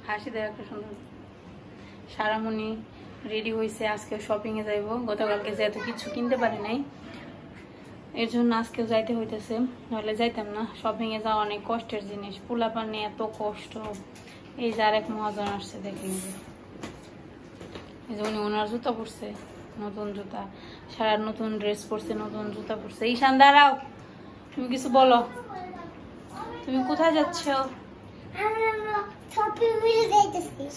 হাসি দেয় একটা সুন্দর। সারামণি রেডি হয়েছে, আজকে শপিং এ যাইব। গতকালকে যেহেতু কিছু কিনতে পারি নাই, এর জন্য আজকেও যাইতে হইতেছে, নাহলে যাইতাম না। শপিং এ যাওয়া অনেক কষ্টের জিনিস, পোলাপান নিয়ে এত কষ্ট। এই যে আরেক মহাজন আসছে, দেখেন এই যে উনি ওনার জুতা পরছে, নতুন জুতা, সারা নতুন ড্রেস পরছে, নতুন জুতা পরছে। ঈশান দাঁড়াও, তুমি কিছু বলো, তুমি কোথায় যাচ্ছ?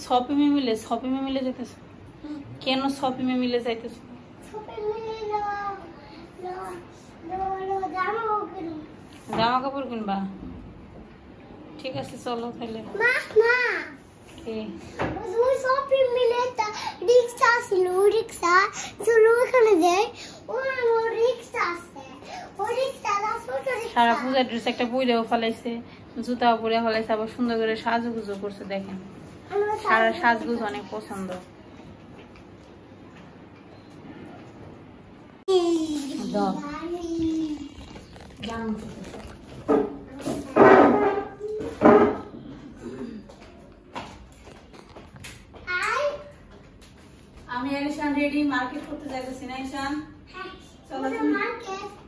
শপিং মিলে যাইতেছ? কেন শপিং মিলে যাইতেছ? জামা কাপড় কিনবা? ঠিক আছে চলো তাহলে। সারা পূজার ড্রেস একটা পরেও ফেলাইছে, জুতাও পরে ফেলাইছে, আবার সুন্দর করে সাজগুজো করছে। দেখেন সারা সাজগুজ অনেক পছন্দ। আমি আর ঈশান রেডি, মার্কেট করতে যাইতেছি না ঈশান? চলো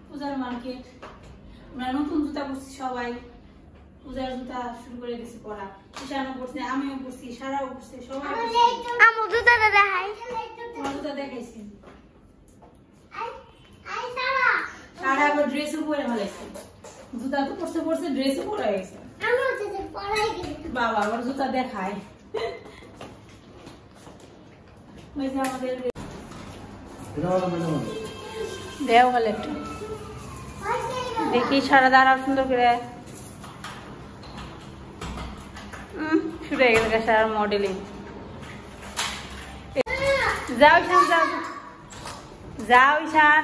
পূজার মার্কেট। আমরা নতুন জুতা পরছি সবাই, পূজার জুতা শুরু করে দিছি পরা। ঈশানও পরছে, আমিও পরছি, সারাও পরছে, সবাই। আমার জুতাটা দেখাই। তোমার জুতা দেখাইছি। সারা আবার ড্রেসও পরে ফেলাইছে, জুতা তো পরছে ড্রেসও পরে গেছে। বাবা আবার জুতা দেখায়। দেও ভালো একটু দেখি, সারা দাঁড়াও সুন্দর করে। শুরু হয়ে গেছে সারার মডেলিং। যাও ঈশান, যাও যাও ঈশান,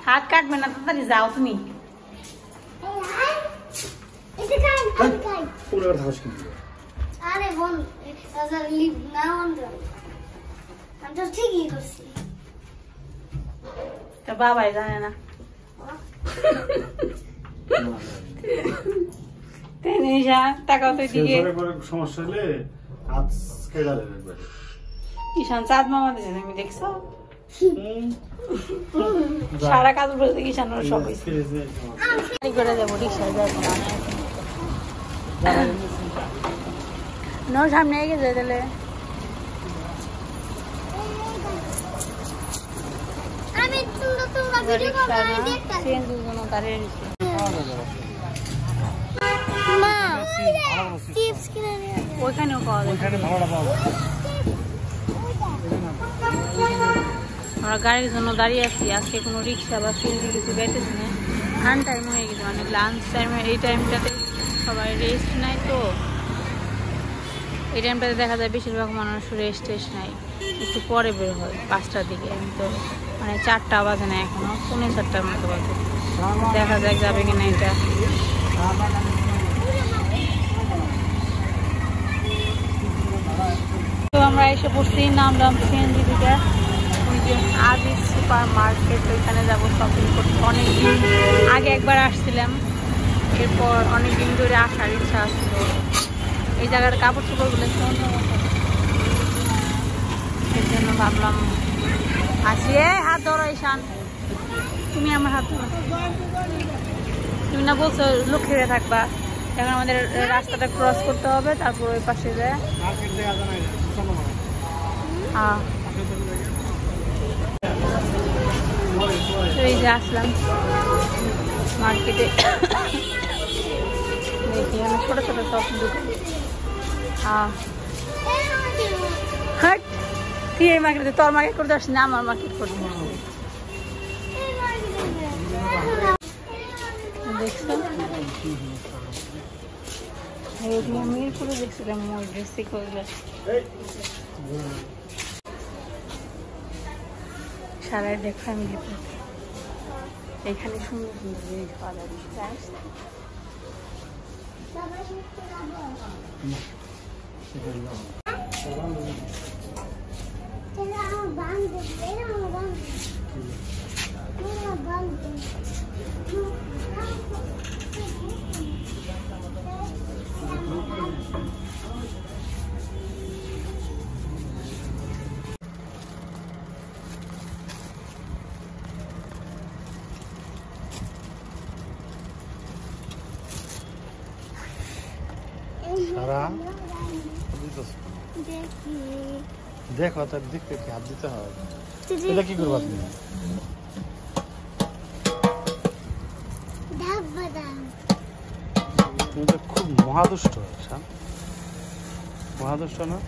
হাত কাটবে না, তাড়াতাড়ি যাও তুমি। আরে বোন লিভ না, আমি তো ঠিকই করছি। তো বাবাই জানে না। তাকাও তো দিকে। সমস্যা হলে হাত কেটে দেবে। ঈশান চাঁদ মামা দিয়েছেন, আমি দেখছো সারা কাজ বলতে ঈশান সব করে দেবো। রিক্সায় যাবো না, সামনে এগিয়ে যায় তাহলে। ওইখানেও পাওয়া যায়। আমরা গাড়ির জন্য দাঁড়িয়ে আছি, আজকে কোনো রিক্সা বা সিএনজি কিছু বেঁচেছে না। আনটাইম হয়ে গেছে, মানে লাঞ্চ টাইমে। এই টাইমটাতে সবাই রেস্ট নাই, তো এই টাইমটাতে দেখা যায় বেশিরভাগ মানুষ রেস্ট নাই, একটু পরে বের হয় 5টার দিকে। তো মানে 4টা বাজে না, এখনো 4:45 মতো বাজে। দেখা যাক যাবে কিনা এটা। তো আমরা এসে পড়ছি, নামলাম সিএনজি থেকে। ওই যে আজিজ সুপার মার্কেট, ওইখানে যাবো শপিং করতে। অনেকদিন আগে একবার আসছিলাম, এরপর অনেকদিন ধরে আসার ইচ্ছা আসছিল। এই জায়গার কাপড় চোপড়গুলো এর জন্য ভাবলাম আসি। হাত ধরো ঈশান, তুমি আমার হাত ধরো। তুমি না বলছো লক্ষ্মীরে থাকবা, এখন আমাদের রাস্তাটা ক্রস করতে হবে, তারপর ওই পাশে যায়। হ্যাঁ এই যে আসলাম মার্কেটে, দেখি আমি ছোট ছোট সব দোকান। হ্যাঁ তুই এই মার্কেটে, তোর মার্কেট করতে আসছিস না, আমার মার্কেট করতে আসছিস। দেখছো মিরপুরে দেখছিলাম ওই ড্রেসে করলে। সারাই দেখ ফ্যামিলি, এখানে সুন্দর সুন্দর জিনিস পাওয়া যাবে। সারা দেখি দেখো তার দেখতে কি হাত দিতে হয় এটা কি করবা তুমি তুমি তো খুব মহাদুষ্ট মহাদুষ্ট না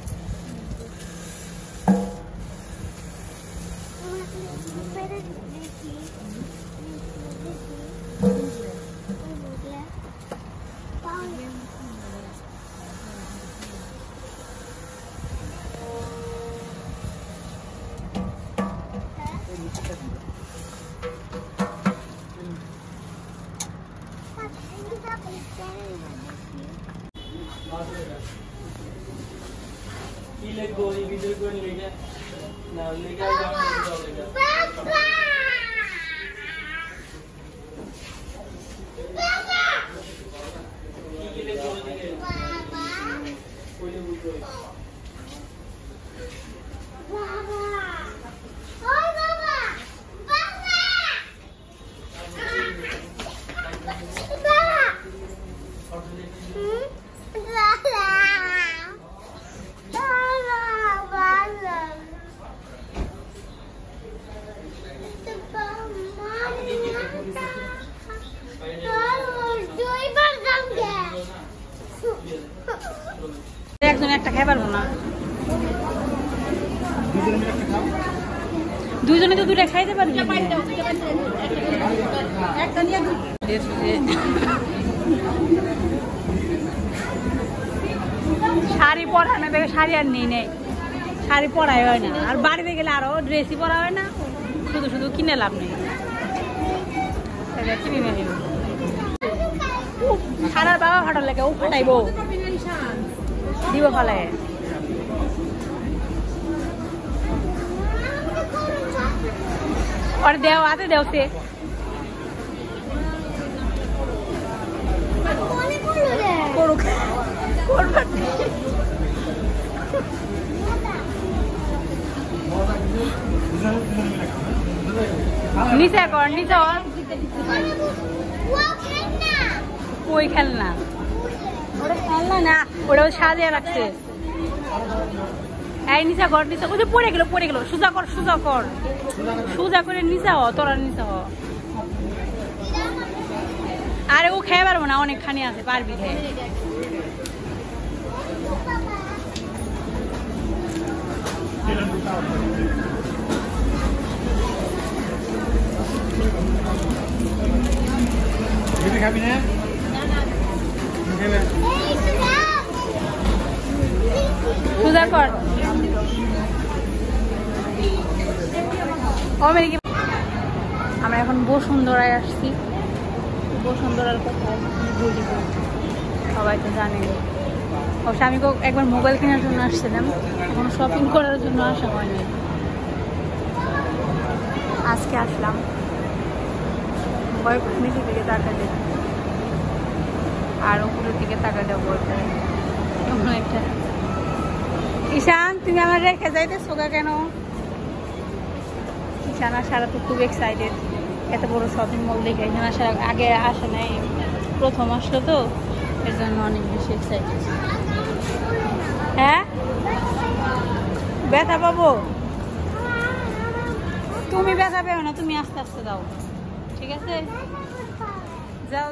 একজন একটা খাই পারবো না দুইজনে তো দুইটা খাইতে পারবি শাড়ি পরা না দেখে শাড়ি আর নেই নেই শাড়ি পরাই হয় না আর বাড়িতে গেলে আরো ড্রেসই পরা হয় না শুধু শুধু কিনে লাভ নেই কিনে নিব সারার বাবা ফাটার লাগে ও ফাটাইব দিব ফলে और देव आते देव से नीचे कर नीचे और कोई खेलना खेलना ना ওটা সাজিয়ে রাখছে এই নিচা কর নিচা ওই যে পড়ে গেল সোজা কর সোজা করে নিচা হ তোরা নিচা হ আরে ও খেয়ে পারবো না অনেকখানি আছে পারবি খেয়ে খাবি না সোজা কর আমরা এখন বসুন্ধরায় আসছি বসুন্ধরার কথা বলি সবাই তো জানে অবশ্য আমি একবার মোবাইল কেনার জন্য আসছিলাম এখন শপিং করার জন্য আসা হয়নি আজকে আসলাম নিচের দিকে তাকা দেব আর উপরের দিকে তাকা দেবো একটা ঈশান তুমি আমার রেখে যাইতে সোগা কেন ঈশান আসারা তো খুব এক্সাইটেড এত বড় শপিং মল দেখে ঈশান আসার আগে আসে নাই প্রথম আসলো তো এর জন্য অনেক বেশি এক্সাইটেড হ্যাঁ ব্যথা পাবো তুমি ব্যথা পেও না তুমি আস্তে আস্তে দাও ঠিক আছে যাও